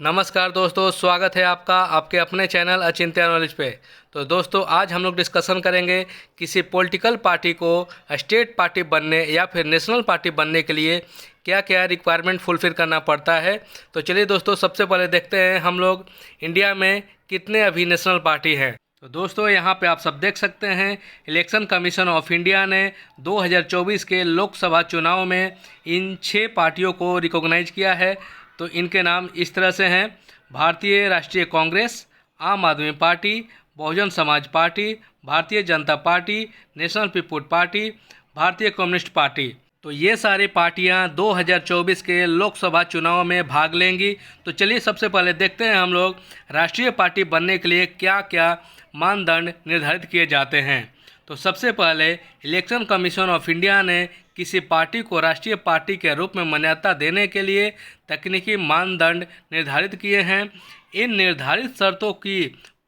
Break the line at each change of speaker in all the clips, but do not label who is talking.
नमस्कार दोस्तों, स्वागत है आपका आपके अपने चैनल अचिंत्य नॉलेज पे। तो दोस्तों, आज हम लोग डिस्कशन करेंगे किसी पॉलिटिकल पार्टी को स्टेट पार्टी बनने या फिर नेशनल पार्टी बनने के लिए क्या क्या रिक्वायरमेंट फुलफिल करना पड़ता है। तो चलिए दोस्तों, सबसे पहले देखते हैं हम लोग इंडिया में कितने अभी नेशनल पार्टी हैं। तो दोस्तों, यहाँ पे आप सब देख सकते हैं, इलेक्शन कमीशन ऑफ इंडिया ने 2024 के लोकसभा चुनाव में इन 6 पार्टियों को रिकॉग्नाइज किया है। तो इनके नाम इस तरह से हैं: भारतीय राष्ट्रीय कांग्रेस, आम आदमी party, Bahujan Samaj party, Bharatiya Janata party, national people's party, भारतीय कम्युनिस्ट पार्टी। तो ये सारी पार्टियां 2024 के लोकसभा चुनाव में भाग लेंगी। तो चलिए सबसे पहले देखते हैं हम लोग राष्ट्रीय पार्टी बनने के लिए क्या क्या मानदंड निर्धारित किए जाते हैं। तो सबसे पहले इलेक्शन कमीशन ऑफ इंडिया ने किसी पार्टी को राष्ट्रीय पार्टी के रूप में मान्यता देने के लिए तकनीकी मानदंड निर्धारित किए हैं। इन निर्धारित शर्तों की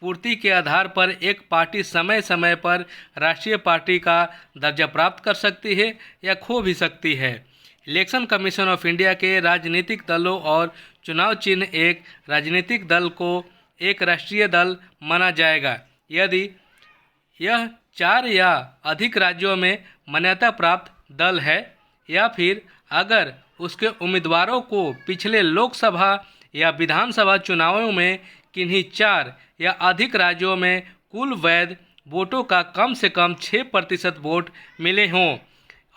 पूर्ति के आधार पर एक पार्टी समय समय पर राष्ट्रीय पार्टी का दर्जा प्राप्त कर सकती है या खो भी सकती है। इलेक्शन कमीशन ऑफ इंडिया के राजनीतिक दलों और चुनाव चिन्ह एक राजनीतिक दल को एक राष्ट्रीय दल माना जाएगा यदि यह 4 या अधिक राज्यों में मान्यता प्राप्त दल है, या फिर अगर उसके उम्मीदवारों को पिछले लोकसभा या विधानसभा चुनावों में किन्हीं 4 या अधिक राज्यों में कुल वैध वोटों का कम से कम 6% वोट मिले हों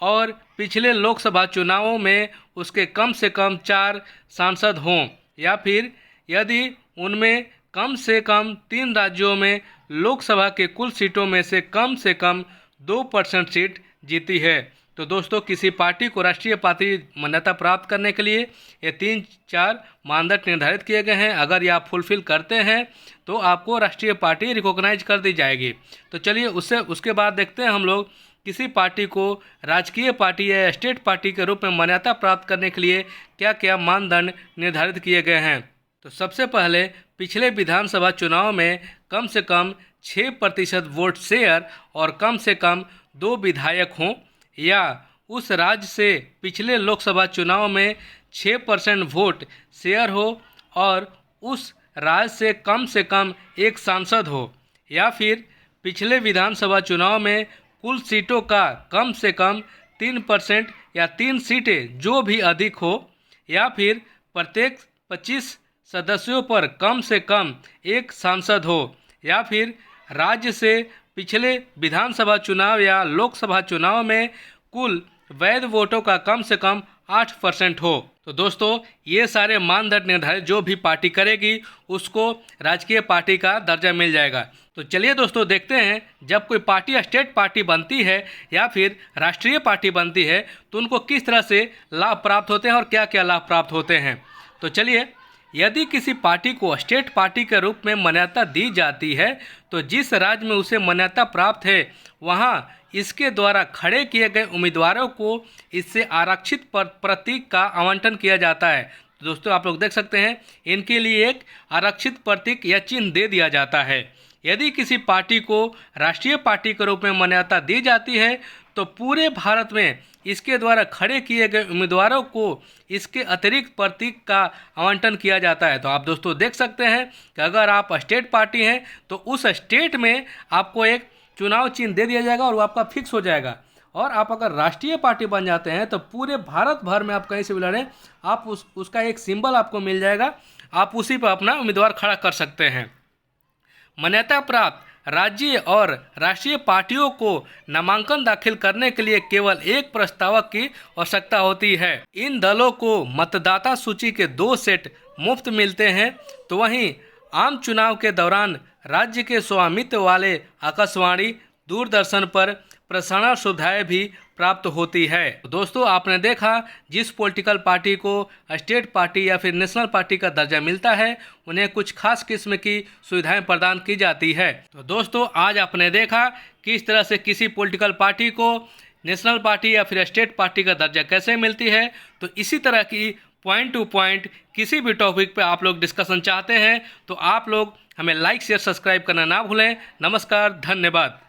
और पिछले लोकसभा चुनावों में उसके कम से कम 4 सांसद हों, या फिर यदि उनमें कम से कम 3 राज्यों में लोकसभा के कुल सीटों में से कम 2% सीट जीती है। तो दोस्तों, किसी पार्टी को राष्ट्रीय पार्टी मान्यता प्राप्त करने के लिए ये 3-4 मानदंड निर्धारित किए गए हैं। अगर ये आप फुलफिल करते हैं तो आपको राष्ट्रीय पार्टी रिकॉग्नाइज कर दी जाएगी। तो चलिए उसके बाद देखते हैं हम लोग किसी पार्टी को राजकीय पार्टी या स्टेट पार्टी के रूप में मान्यता प्राप्त करने के लिए क्या क्या मानदंड निर्धारित किए गए हैं। तो सबसे पहले पिछले विधानसभा चुनाव में कम से कम 6% वोट शेयर और कम से कम 2 विधायक हों, या उस राज्य से पिछले लोकसभा चुनाव में 6% वोट शेयर हो और उस राज्य से कम 1 सांसद हो, या फिर पिछले विधानसभा चुनाव में कुल सीटों का कम से कम 3% या 3 सीटें जो भी अधिक हो, या फिर प्रत्येक 25 सदस्यों पर कम से कम 1 सांसद हो, या फिर राज्य से पिछले विधानसभा चुनाव या लोकसभा चुनाव में कुल वैध वोटों का कम से कम 8% हो। तो दोस्तों, ये सारे मानदंड निर्धारित जो भी पार्टी करेगी उसको राजकीय पार्टी का दर्जा मिल जाएगा। तो चलिए दोस्तों, देखते हैं जब कोई पार्टी स्टेट पार्टी बनती है या फिर राष्ट्रीय पार्टी बनती है तो उनको किस तरह से लाभ प्राप्त होते हैं और क्या क्या लाभ प्राप्त होते हैं। तो चलिए, यदि किसी पार्टी को स्टेट पार्टी के रूप में मान्यता दी जाती है तो जिस राज्य में उसे मान्यता प्राप्त है वहाँ इसके द्वारा खड़े किए गए उम्मीदवारों को इससे आरक्षित प्रतीक का आवंटन किया जाता है। तो दोस्तों, आप लोग देख सकते हैं, इनके लिए एक आरक्षित प्रतीक या चिन्ह दे दिया जाता है। यदि किसी पार्टी को राष्ट्रीय पार्टी के रूप में मान्यता दी जाती है तो पूरे भारत में इसके द्वारा खड़े किए गए उम्मीदवारों को इसके अतिरिक्त प्रतीक का आवंटन किया जाता है। तो आप दोस्तों देख सकते हैं कि अगर आप स्टेट पार्टी हैं तो उस स्टेट में आपको एक चुनाव चिन्ह दे दिया जाएगा और वो आपका फिक्स हो जाएगा। और आप अगर राष्ट्रीय पार्टी बन जाते हैं तो पूरे भारत भर में आप कहीं से भी लड़ें, आप उसका एक सिंबल आपको मिल जाएगा, आप उसी पर अपना उम्मीदवार खड़ा कर सकते हैं। मान्यता प्राप्त राज्य और राष्ट्रीय पार्टियों को नामांकन दाखिल करने के लिए केवल एक प्रस्तावक की आवश्यकता होती है। इन दलों को मतदाता सूची के 2 सेट मुफ्त मिलते हैं। तो वहीं आम चुनाव के दौरान राज्य के स्वामित्व वाले आकाशवाणी, दूरदर्शन पर प्रसारण सुविधाएं भी प्राप्त होती है। तो दोस्तों, आपने देखा जिस पॉलिटिकल पार्टी को स्टेट पार्टी या फिर नेशनल पार्टी का दर्जा मिलता है उन्हें कुछ खास किस्म की सुविधाएं प्रदान की जाती है। तो दोस्तों, आज आपने देखा किस तरह से किसी पॉलिटिकल पार्टी को नेशनल पार्टी या फिर स्टेट पार्टी का दर्जा कैसे मिलती है। तो इसी तरह की पॉइंट टू पॉइंट किसी भी टॉपिक पे आप लोग डिस्कशन चाहते हैं तो आप लोग हमें लाइक शेयर सब्सक्राइब करना ना भूलें। नमस्कार, धन्यवाद।